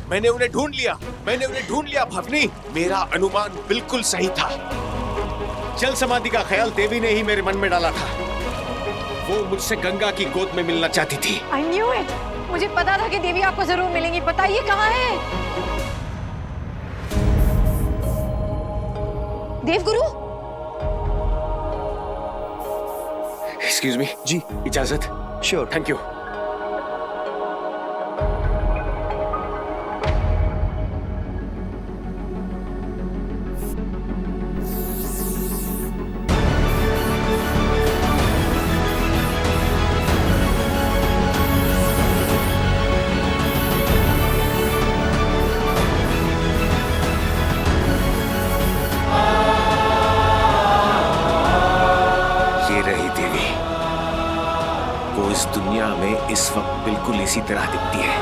मैंने उन्हें ढूंढ लिया, मैंने उन्हें ढूंढ लिया भवनी। मेरा अनुमान बिल्कुल सही था। जल समाधि का ख्याल देवी ने ही मेरे मन में डाला था। वो मुझसे गंगा की गोद में मिलना चाहती थी। I knew it! मुझे पता था कि देवी आपको जरूर मिलेंगी। बताइए कहाँ है? देवगुरु? Excuse me. जी इजाजत? श्योर। Thank you. इस दुनिया में इस वक्त बिल्कुल इसी तरह दिखती है,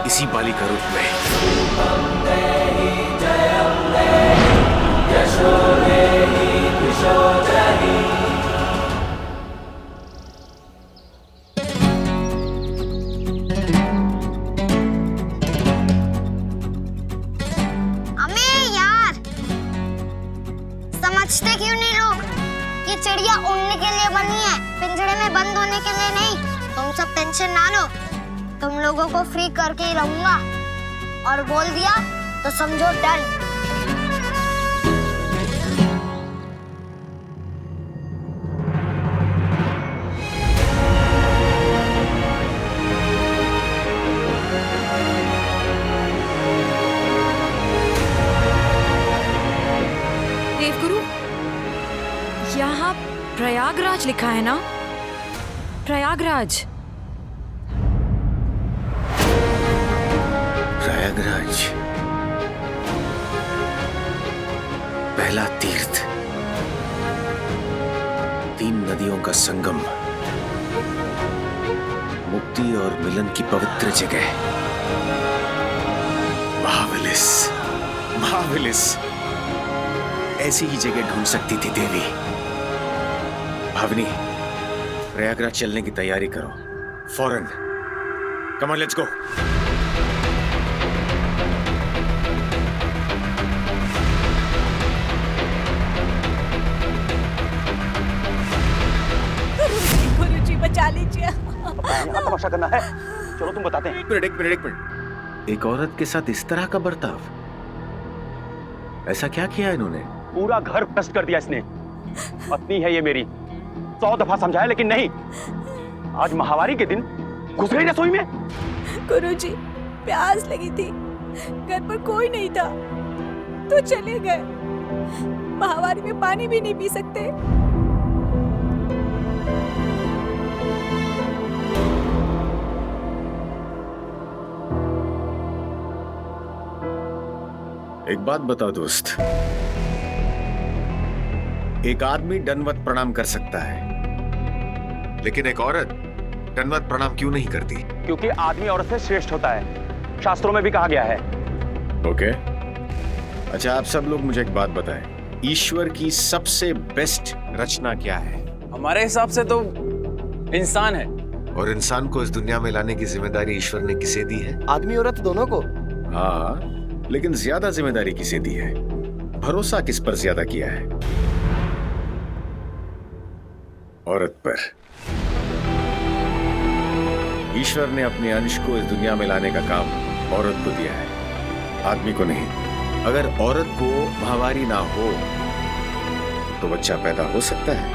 इसी बालिका रूप में। अबे यार, समझते क्यों नहीं लोग? ये चिड़िया उड़ने के लिए बनी है, पिंजरे में बंद होने के लिए नहीं। तुम सब टेंशन ना लो, तुम लोगों को फ्री करके ही रहूंगा। और बोल दिया तो समझो डन। देवगुरु, यहाँ प्रयागराज लिखा है ना? प्रयागराज। प्रयागराज, पहला तीर्थ, 3 नदियों का संगम, मुक्ति और मिलन की पवित्र जगह। महाविलिस, महाविलिस, ऐसी ही जगह ढूंढ सकती थी देवी। भावनी, प्रयागराज चलने की तैयारी करो, फौरन। Come on, let's go. गुरुजी बचा लीजिए। यहाँ तमाशा करना है, चलो तुम बताते हैं। एक मिनट। एक औरत के साथ इस तरह का बर्ताव, ऐसा क्या किया इन्होंने? पूरा घर भ्रष्ट कर दिया इसने। पत्नी है ये मेरी, 100 दफा समझाया लेकिन नहीं। आज महावारी के दिन घुस गई रसोई में। गुरुजी, प्यास लगी थी, घर पर कोई नहीं था तो चले गए। महावारी में पानी भी नहीं पी सकते। एक बात बताओ दोस्त, एक आदमी दंडवत प्रणाम कर सकता है, लेकिन एक औरत दंडवत प्रणाम क्यों नहीं करती? क्योंकि आदमी औरत से श्रेष्ठ होता है, शास्त्रों में भी कहा गया है। ओके। अच्छा, आप सब लोग मुझे एक बात बताएं, ईश्वर की सबसे बेस्ट रचना क्या है? हमारे हिसाब से तो इंसान है। और इंसान को इस दुनिया में लाने की जिम्मेदारी ईश्वर ने किसे दी है? आदमी औरत दोनों को। हाँ, लेकिन ज्यादा जिम्मेदारी किसे दी है? भरोसा किस पर ज्यादा किया है? औरत पर। ईश्वर ने अपने अंश को इस दुनिया में लाने का काम औरत को दिया है, आदमी को नहीं। अगर औरत को महावारी ना हो तो बच्चा पैदा हो सकता है?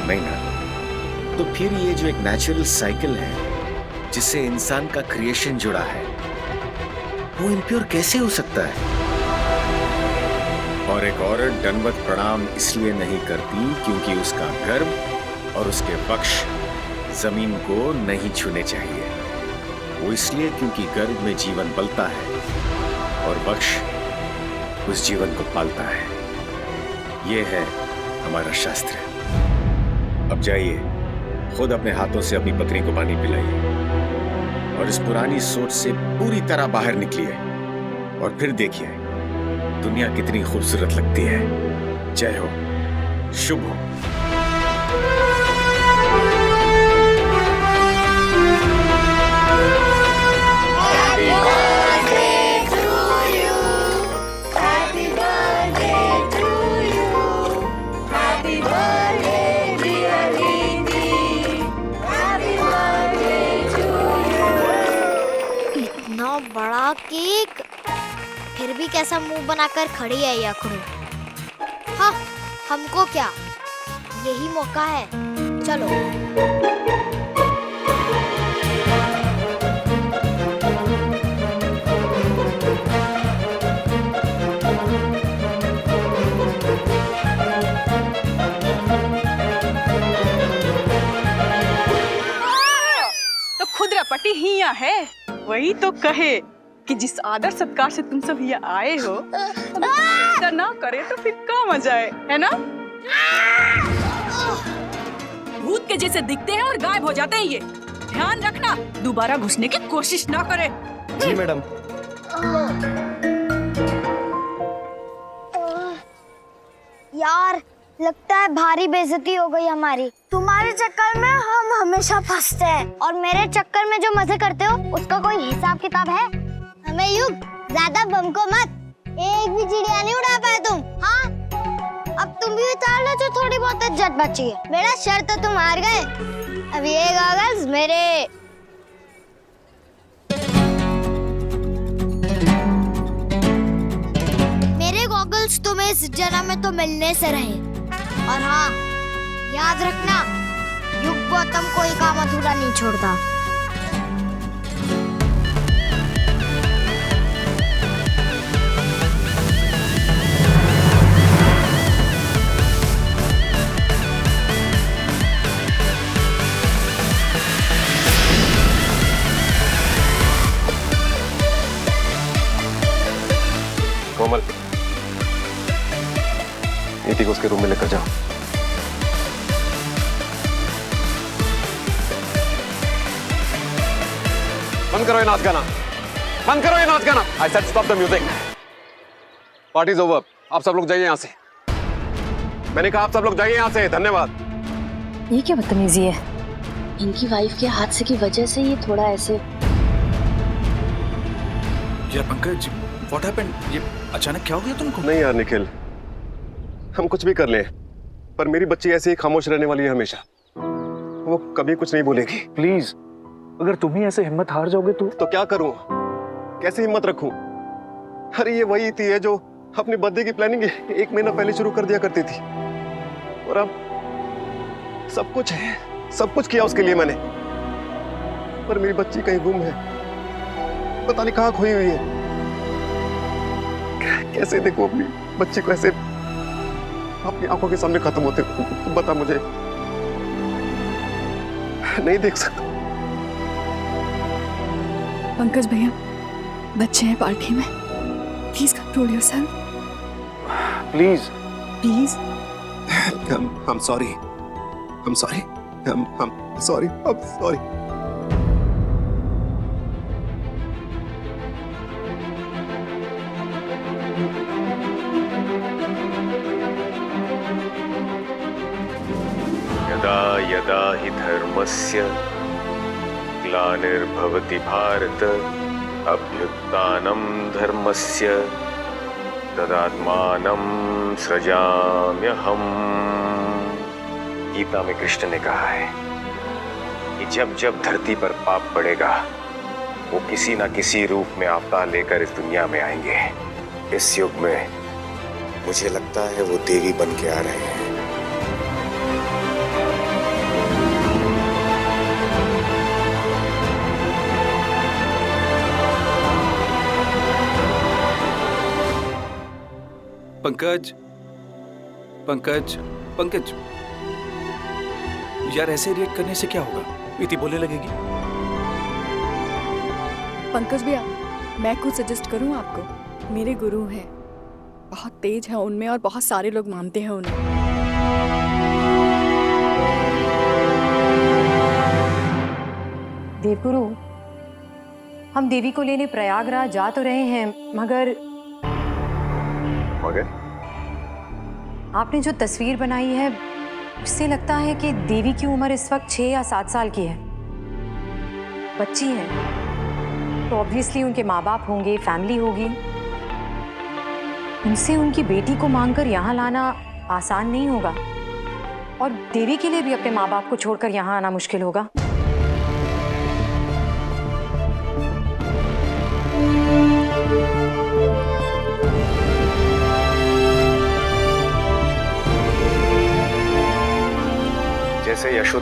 नहीं ना। तो फिर ये जो एक नेचुरल साइकिल है जिससे इंसान का क्रिएशन जुड़ा है, वो इम्प्योर कैसे हो सकता है? और एक औरत दंडवत प्रणाम इसलिए नहीं करती क्योंकि उसका गर्भ और उसके वक्ष जमीन को नहीं छूने चाहिए। वो इसलिए क्योंकि गर्भ में जीवन पलता है और वक्ष उस जीवन को पालता है। ये है हमारा शास्त्र। अब जाइए, खुद अपने हाथों से अपनी पत्नी को पानी पिलाइए और इस पुरानी सोच से पूरी तरह बाहर निकलिए और फिर देखिए दुनिया कितनी खूबसूरत लगती है। जय हो, शुभ हो। केक। फिर भी कैसा मुंह बनाकर खड़ी है ये अखरू। हाँ, हमको क्या, यही मौका है, चलो। तो खुद रपटी ही यहाँ है, वही तो कहे कि जिस आदर सत्कार से तुम सब यहाँ आए हो, तो ना करे तो फिर क्या मजा है ना? भूत के जैसे दिखते हैं और गायब हो जाते हैं ये। ध्यान रखना, दोबारा घुसने की कोशिश ना करे। जी मैडम। यार, लगता है भारी बेइज्जती हो गई हमारी। तुम्हारे चक्कर में हम हमेशा फंसते हैं, और मेरे चक्कर में जो मजे करते हो उसका कोई हिसाब किताब है? हमें युग, ज्यादा बम को मत, एक भी चिड़िया नहीं उड़ा पाए तुम। हाँ, अब तुम भी उतार लो जो थोड़ी बहुत इज्जत बची है। मेरा शर्त तो तुम हार गए, अब ये गॉगल्स मेरे। मेरे गॉगल्स तुम्हें इस जन्म में तो मिलने से रहे। और हाँ, याद रखना, युग गौतम कोई काम अधूरा नहीं छोड़ता। कोमल, नीति को उसके रूम में लेकर जाओ। बंद करो ये नाच गाना, बंद करो ये नाच गाना। I said stop the music. Party is over, आप सब लोग जाइए यहाँ से। मैंने कहा आप सब लोग जाइए यहाँ से, धन्यवाद। ये क्या बदतमीजी है? इनकी वाइफ के हादसे की वजह से ये थोड़ा ऐसे। यार पंकज, व्हाट हैपेंड? ये अचानक क्या हो गया तुमको? नहीं यार निखिल, हम कुछ भी कर लें, पर मेरी बच्ची ऐसे ही खामोश रहने वाली है हमेशा। वो कभी कुछ नहीं बोलेगी। प्लीज, अगर तुम ही ऐसे हिम्मत हार जाओगे तो क्या करूं? कैसे हिम्मत रखूं? अरे ये वही थी है जो अपने बर्थडे की प्लानिंग 1 महीना पहले शुरू कर दिया करती थी, और अब सब कुछ है, सब कुछ किया उसके लिए मैंने, पर मेरी बच्ची कहीं गुम है, पता नहीं कहाँ खोई हुई है। कैसे देखो अपनी बच्ची को ऐसे अपनी आंखों के सामने खत्म होते, तुम बता मुझे। नहीं देख सकता। पंकज भैया, बच्चे हैं पार्टी में, please control yourself. Please please. I'm sorry. I'm sorry. I'm sorry. I'm sorry. यदा यदा हि धर्मस्य ग्लानिर्भवति भारत अभ्युत्थानं धर्मस्य तदात्मानं सृजाम्यहम्। गीता में कृष्ण ने कहा है कि जब जब धरती पर पाप पड़ेगा, वो किसी ना किसी रूप में अवतार लेकर इस दुनिया में आएंगे। इस युग में मुझे लगता है वो देवी बन के आ रहे हैं। पंकज, पंकज, पंकज, यार ऐसे रिएक्ट करने से क्या होगा? इति बोलने लगेगी। पंकज भैया, मैं कुछ सजेस्ट करूं आपको? मेरे गुरु हैं, बहुत तेज है उनमें और बहुत सारे लोग मानते हैं उन्हें। देवगुरु, हम देवी को लेने प्रयागराज जा तो रहे हैं, मगर आपने जो तस्वीर बनाई है उससे लगता है कि देवी की उम्र इस वक्त 6 या 7 साल की है। बच्ची है तो ऑब्वियसली उनके माँ बाप होंगे, फैमिली होगी। उनसे उनकी बेटी को मांगकर यहाँ लाना आसान नहीं होगा, और देवी के लिए भी अपने माँ बाप को छोड़कर यहाँ आना मुश्किल होगा।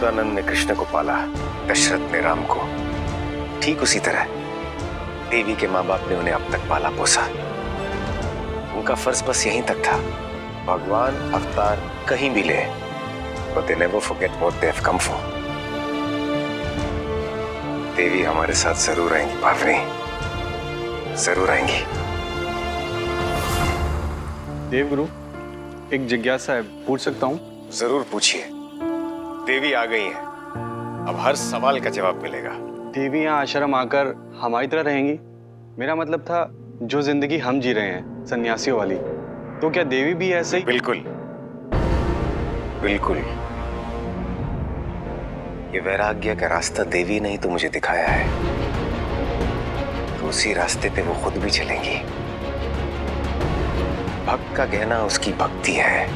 यशोदानंद ने कृष्ण को पाला, दशरथ ने राम को, ठीक उसी तरह देवी के माँ बाप ने उन्हें अब तक पाला पोसा। उनका फर्ज बस यहीं तक था, भगवान अवतार कहीं भी ले, but they never forget what they have come for. देवी हमारे साथ जरूर आएंगी भावनी, जरूर आएंगी। देवगुरु, एक जिज्ञासा है, पूछ सकता हूँ? जरूर पूछिए। देवी आ गई हैं, अब हर सवाल का जवाब मिलेगा। देवी यहाँ आश्रम आकर हमारी तरह रहेंगी? मेरा मतलब था जो जिंदगी हम जी रहे हैं, सन्यासियों वाली, तो क्या देवी भी ऐसे ही? बिल्कुल बिल्कुल। ये वैराग्य का रास्ता देवी ने ही तो मुझे दिखाया है, तो उसी रास्ते पे वो खुद भी चलेंगी। भक्त का गहना उसकी भक्ति है,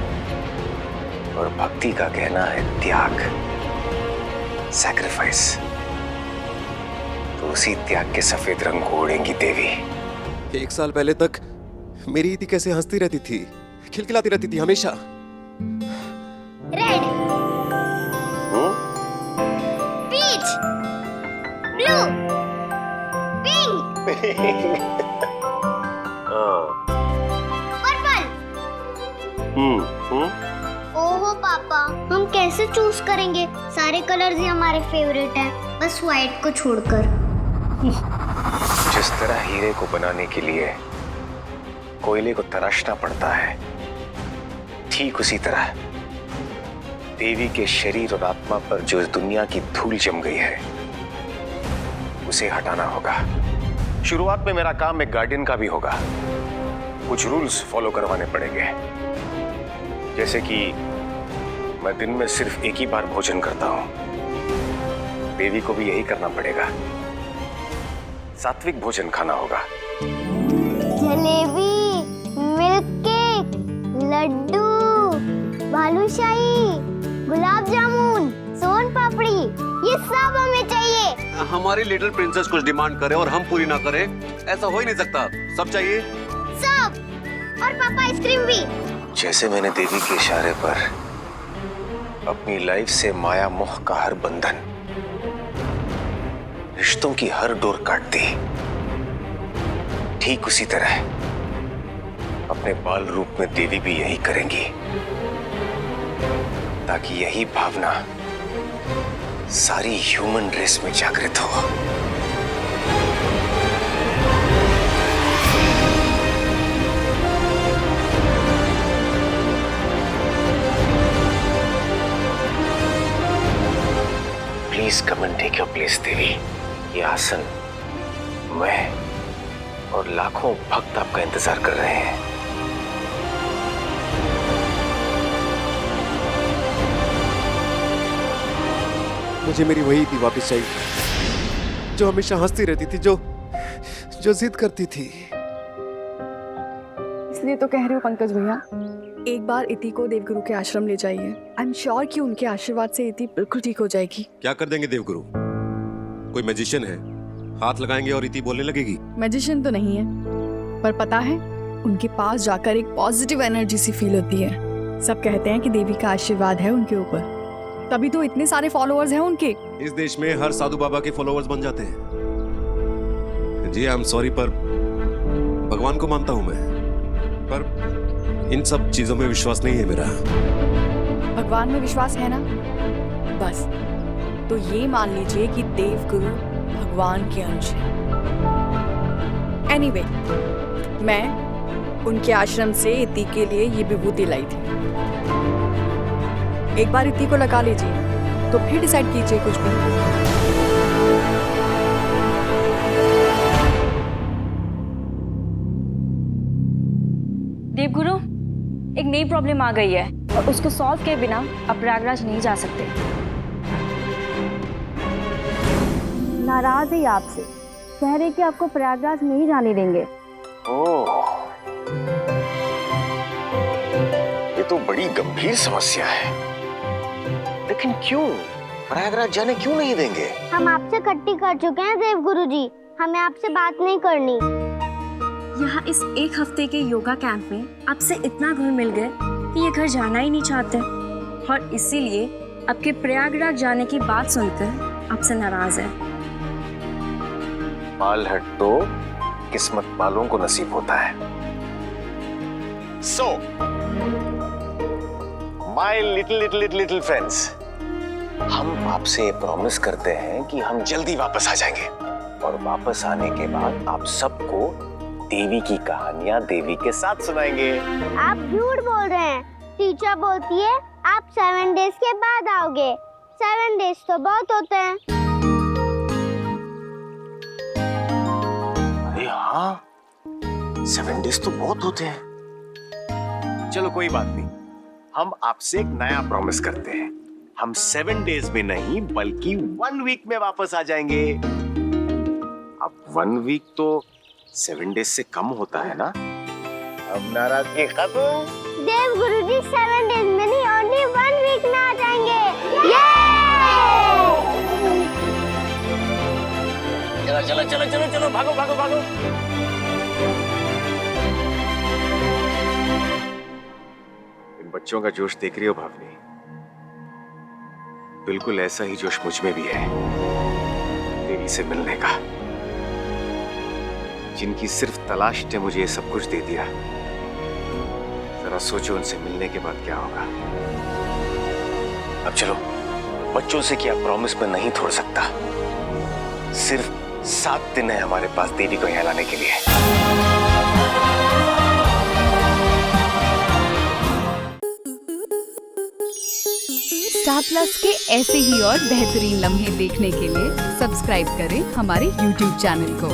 और भक्ति का गहना है त्याग, सैक्रिफाइस। तो उसी त्याग के सफेद रंग को ओढ़ेंगी देवी। 1 साल पहले तक मेरी इति कैसे हंसती रहती थी, खिलखिलाती रहती थी हमेशा। Red, peach, blue, pink, purple. ओहो पापा, हम कैसे चूज करेंगे? सारे कलर्स ही हमारे फेवरेट हैं, बस व्हाइट को छोड़कर। जिस तरह हीरे को बनाने के लिए कोयले को तराशना पड़ता है, ठीक उसी तरह देवी के शरीर और आत्मा पर जो इस दुनिया की धूल जम गई है, उसे हटाना होगा। शुरुआत में मेरा काम एक गार्डियन का भी होगा। कुछ रूल्स फॉलो करवाने पड़ेंगे, जैसे कि मैं दिन में सिर्फ एक ही बार भोजन करता हूं। देवी को भी यही करना पड़ेगा, सात्विक भोजन खाना होगा। जलेबी, मिल्क केक, लड्डू, बालूशाही, गुलाब जामुन, सोन पापड़ी, ये सब हमें चाहिए। हमारी लिटिल प्रिंसेस कुछ डिमांड करे और हम पूरी ना करें, ऐसा हो ही नहीं सकता। सब चाहिए, सब। और पापा आइसक्रीम भी। जैसे मैंने देवी के इशारे पर अपनी लाइफ से माया मोह का हर बंधन, रिश्तों की हर डोर काट दी, ठीक उसी तरह अपने बाल रूप में देवी भी यही करेंगी, ताकि यही भावना सारी ह्यूमन रेस में जागृत हो। Please come and take your place Devi. ये आसन मैं और लाखों भक्त आपका इंतजार कर रहे हैं। मुझे मेरी वही थी वापस चाहिए, जो हमेशा हंसती रहती थी, जो जिद करती थी। इसलिए तो कह रही हूँ पंकज भैया, एक बार इति को देवगुरु के आश्रम ले जाइए। आई एम श्योर कि उनके आशीर्वाद से इति बिल्कुल ठीक हो जाएगी। क्या कर देंगे देवगुरु? कोई मैजिशियन है, हाथ लगाएंगे और इति बोलने लगेगी? मैजिशियन तो नहीं है, पर पता है उनके पास जाकर एक पॉजिटिव एनर्जी सी फील होती है। सब कहते हैं कि देवी का आशीर्वाद है उनके ऊपर, तभी तो इतने सारे फॉलोअर्स हैं उनके। इस देश में हर साधु बाबा के फॉलोअर्स बन जाते हैं। जी आई एम सॉरी, पर भगवान को मानता हूं मैं, पर इन सब चीजों में विश्वास नहीं है मेरा। भगवान में विश्वास है ना? बस तो ये मान लीजिए कि देवगुरु भगवान के अंश है। एनीवे, मैं उनके आश्रम से इति के लिए ये विभूति लाई थी। एक बार इति को लगा लीजिए, तो फिर डिसाइड कीजिए कुछ भी। देवगुरु, एक नई प्रॉब्लम आ गई है और उसको सॉल्व किए बिना आप प्रयागराज नहीं जा सकते। नाराज है आपसे, कह रहे कि आपको प्रयागराज नहीं जाने देंगे। ओह, ये तो बड़ी गंभीर समस्या है। लेकिन क्यों? प्रयागराज जाने क्यों नहीं देंगे? हम आपसे खट्टी कर चुके हैं देवगुरु जी, हमें आपसे बात नहीं करनी। यहाँ इस एक हफ्ते के योगा कैंप में आपसे इतना घुल मिल गए कि ये घर जाना ही नहीं चाहते, और इसीलिए आपके प्रयागराज जाने की बात सुनकर आपसे नाराज है। बाल हट तो किस्मत वालों को नसीब होता है। सो माय लिटिल फ्रेंड्स, हम आपसे प्रॉमिस करते हैं कि हम जल्दी वापस आ जाएंगे और वापस आने के बाद आप सबको देवी की कहानियां देवी के साथ सुनाएंगे। आप झूठ बोल रहे हैं। टीचर बोलती है आप 7 डेज के बाद आओगे। 7 डेज तो बहुत होते हैं। अरे हाँ, 7 डेज तो बहुत होते हैं। चलो कोई बात नहीं, हम आपसे एक नया प्रॉमिस करते हैं। हम 7 डेज में नहीं बल्कि 1 वीक में वापस आ जाएंगे। अब 1 वीक तो 7 डेज से कम होता है ना। अब नाराजगी खत्म। देव गुरुजी 7 डेज में नहीं, ओनली 1 वीक में आ जाएंगे। चलो भागो भागो भागो। इन बच्चों का जोश देख रही हो भावनी? बिल्कुल ऐसा ही जोश मुझ में भी है देवी से मिलने का। जिनकी सिर्फ तलाश ने मुझे ये सब कुछ दे दिया। जरा सोचो उनसे मिलने के बाद क्या होगा। अब चलो, बच्चों से क्या प्रॉमिस में नहीं तोड़ सकता। सिर्फ 7 दिन है हमारे पास देवी को यहाँ लाने के लिए। स्टार प्लस के ऐसे ही और बेहतरीन लम्हे देखने के लिए सब्सक्राइब करें हमारे YouTube चैनल को।